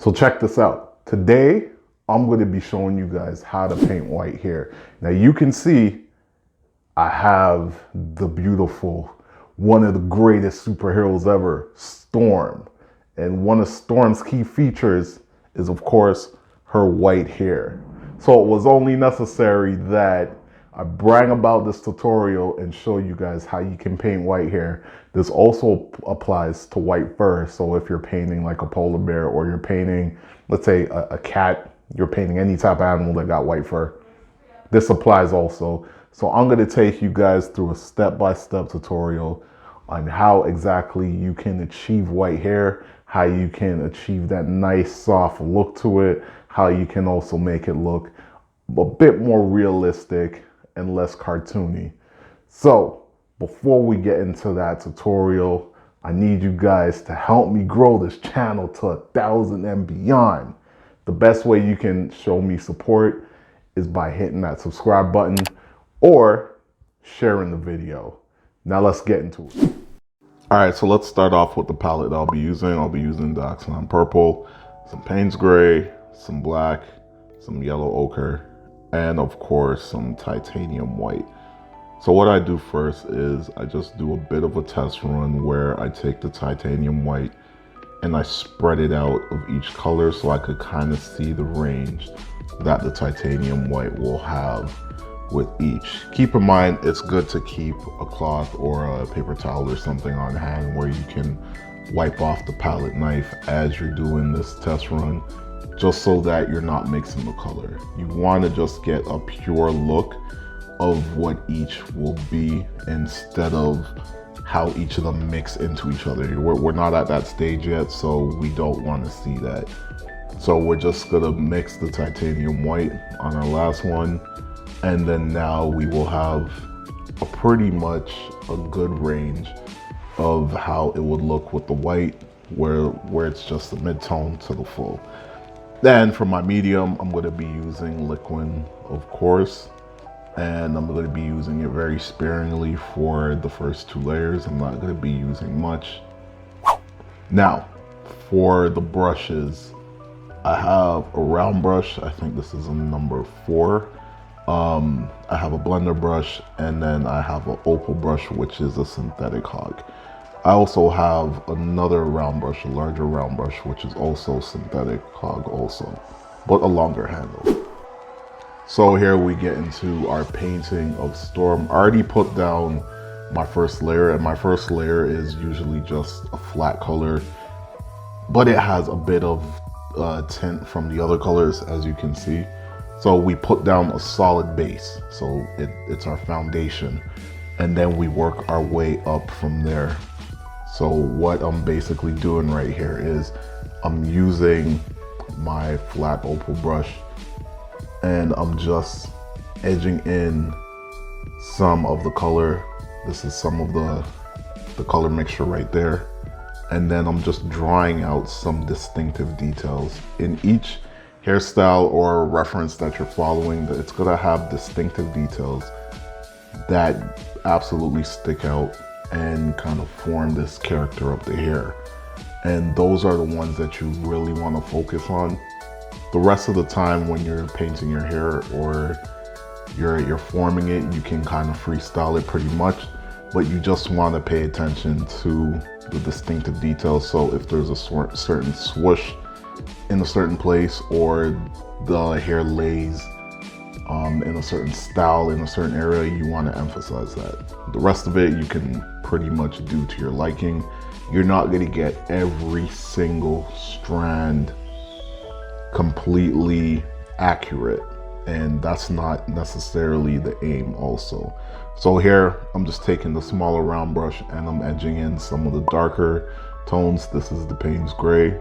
So check this out. Today, I'm going to be showing you guys how to paint white hair. Now you can see I have the beautiful, one of the greatest superheroes ever, Storm. And one of Storm's key features is, of course, her white hair. So it was only necessary that I brag about this tutorial and show you guys how you can paint white hair. This also applies to white fur. So if you're painting like a polar bear, or you're painting, let's say a cat, you're painting any type of animal that got white fur, this applies also. So I'm going to take you guys through a step-by-step tutorial on how exactly you can achieve white hair, how you can achieve that nice soft look to it, how you can also make it look a bit more realistic and less cartoony. So before we get into that tutorial, I need you guys to help me grow this channel to 1,000 and beyond. The best way you can show me support is by hitting that subscribe button or sharing the video. Now let's get into it. All right, so let's start off with the palette that I'll be using. I'll be using the Oxide Purple, some Payne's Gray, some black, some yellow ochre, and of course some titanium white. So what I do first is I just do a bit of a test run where I take the titanium white and I spread it out of each color so I could kind of see the range that the titanium white will have with each. Keep in mind, it's good to keep a cloth or a paper towel or something on hand where you can wipe off the palette knife as you're doing this test run, just so that you're not mixing the color. You want to just get a pure look of what each will be instead of how each of them mix into each other. We're not at that stage yet, so we don't want to see that. So we're just gonna mix the titanium white on our last one, and then now we will have a pretty much a good range of how it would look with the white, where it's just the mid-tone to the full. Then for my medium, I'm gonna be using liquid, of course, and I'm gonna be using it very sparingly for the first 2 layers. I'm not gonna be using much. Now, for the brushes, I have a round brush. I think this is a number 4. I have a blender brush, and then I have an opal brush, which is a synthetic hog. I also have another round brush, a larger round brush, which is also synthetic hog also, but a longer handle. So here we get into our painting of Storm. I already put down my first layer, and my first layer is usually just a flat color, but it has a bit of tint from the other colors, as you can see. So we put down a solid base, so it's our foundation, and then we work our way up from there. So what I'm basically doing right here is I'm using my flat opal brush, and I'm just edging in some of the color. This is some of the color mixture right there. And then I'm just drawing out some distinctive details. In each hairstyle or reference that you're following, it's gonna have distinctive details that absolutely stick out and kind of form this character of the hair. And those are the ones that you really want to focus on. The rest of the time when you're painting your hair or you're forming it, you can kind of freestyle it pretty much, but you just want to pay attention to the distinctive details. So if there's a certain swoosh in a certain place, or the hair lays in a certain style in a certain area, you want to emphasize that. The rest of it you can pretty much do to your liking. You're not going to get every single strand completely accurate, and that's not necessarily the aim also. So here I'm just taking the smaller round brush and I'm edging in some of the darker tones. This is the Payne's Gray,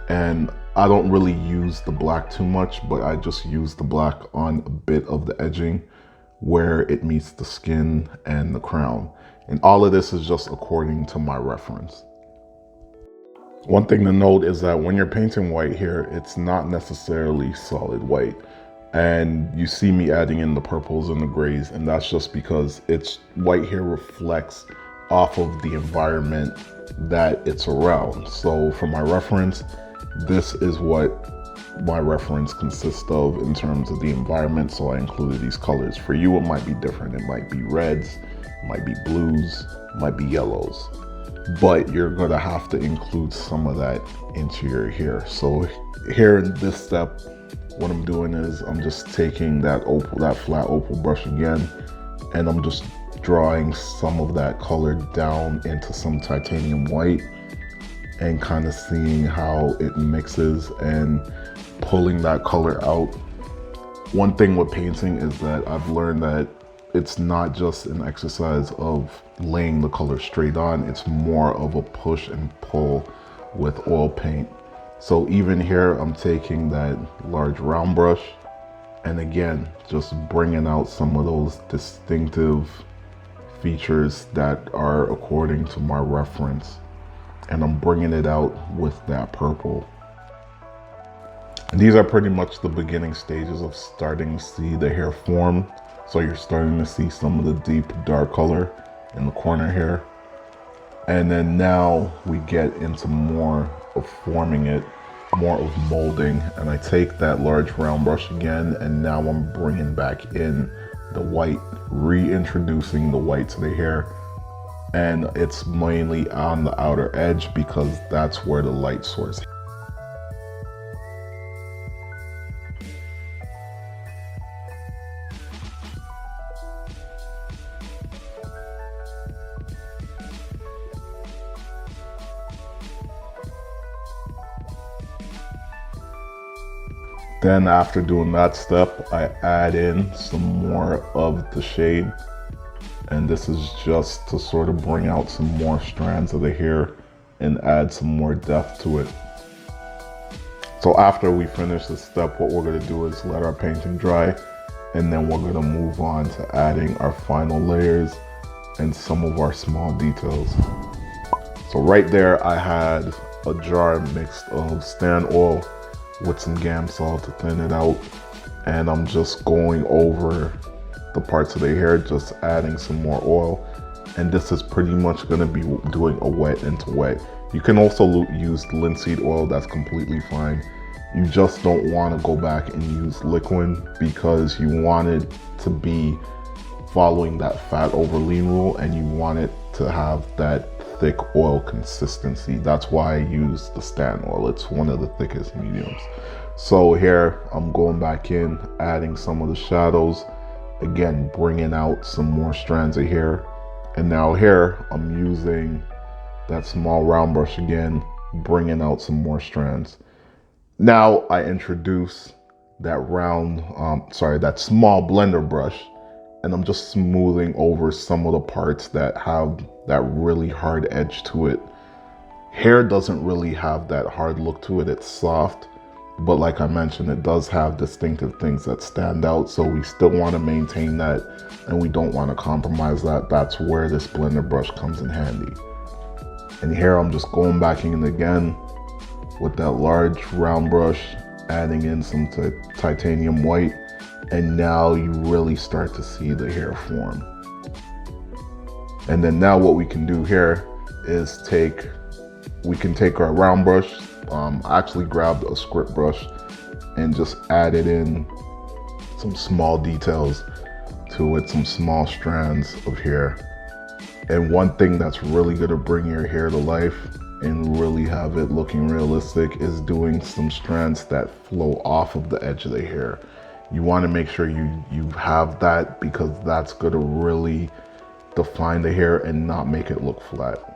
and I don't really use the black too much, but I just use the black on a bit of the edging where it meets the skin and the crown. And all of this is just according to my reference. One thing to note is that when you're painting white hair, it's not necessarily solid white. And you see me adding in the purples and the grays, and that's just because white hair reflects off of the environment that it's around. So for my reference, this is what my reference consists of in terms of the environment, so I included these colors. For you, it might be different. It might be reds, it might be blues, it might be yellows, but you're gonna have to include some of that into your hair. So here in this step, what I'm doing is I'm just taking that flat opal brush again, and I'm just drawing some of that color down into some titanium white and kind of seeing how it mixes and pulling that color out. One thing with painting is that I've learned that it's not just an exercise of laying the color straight on, it's more of a push and pull with oil paint. So even here, I'm taking that large round brush and again, just bringing out some of those distinctive features that are according to my reference. And I'm bringing it out with that purple. And these are pretty much the beginning stages of starting to see the hair form. So you're starting to see some of the deep dark color in the corner here. And then now we get into more of forming it, more of molding. And I take that large round brush again, and now I'm bringing back in the white, reintroducing the white to the hair. And it's mainly on the outer edge because that's where the light source. Then after doing that step, I add in some more of the shade. And this is just to sort of bring out some more strands of the hair and add some more depth to it. So after we finish this step, what we're gonna do is let our painting dry, and then we're gonna move on to adding our final layers and some of our small details. So right there, I had a jar mixed of stand oil with some Gamsol to thin it out, and I'm just going over the parts of the hair, just adding some more oil. And this is pretty much going to be doing a wet into wet. You can also use linseed oil, that's completely fine. You just don't want to go back and use liquid because you want it to be following that fat over lean rule, and you want it to have that thick oil consistency. That's why I use the stand oil. It's one of the thickest mediums. So here I'm going back in, adding some of the shadows, again bringing out some more strands of hair. And now here I'm using that small round brush again, bringing out some more strands. Now I introduce that that small blender brush, and I'm just smoothing over some of the parts that have that really hard edge to it. Hair doesn't really have that hard look to it, it's soft, but like I mentioned, it does have distinctive things that stand out, so we still want to maintain that and we don't want to compromise that. That's where this blender brush comes in handy. And here I'm just going back in again with that large round brush, adding in some titanium white, and now you really start to see the hair form. And then now what we can do here is we can take our round brush, I actually grabbed a script brush and just added in some small details to it, some small strands of hair. And one thing that's really gonna bring your hair to life and really have it looking realistic is doing some strands that flow off of the edge of the hair. You wanna make sure you have that, because that's gonna really define the hair and not make it look flat.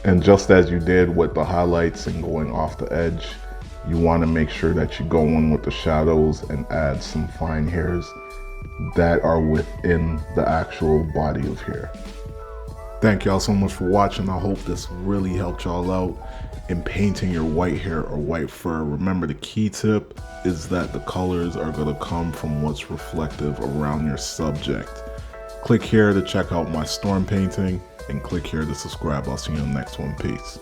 And just as you did with the highlights and going off the edge, you want to make sure that you go in with the shadows and add some fine hairs that are within the actual body of hair. Thank y'all so much for watching. I hope this really helped y'all out in painting your white hair or white fur. Remember, the key tip is that the colors are going to come from what's reflective around your subject. Click here to check out my storm painting and click here to subscribe. I'll see you in the next one. Peace.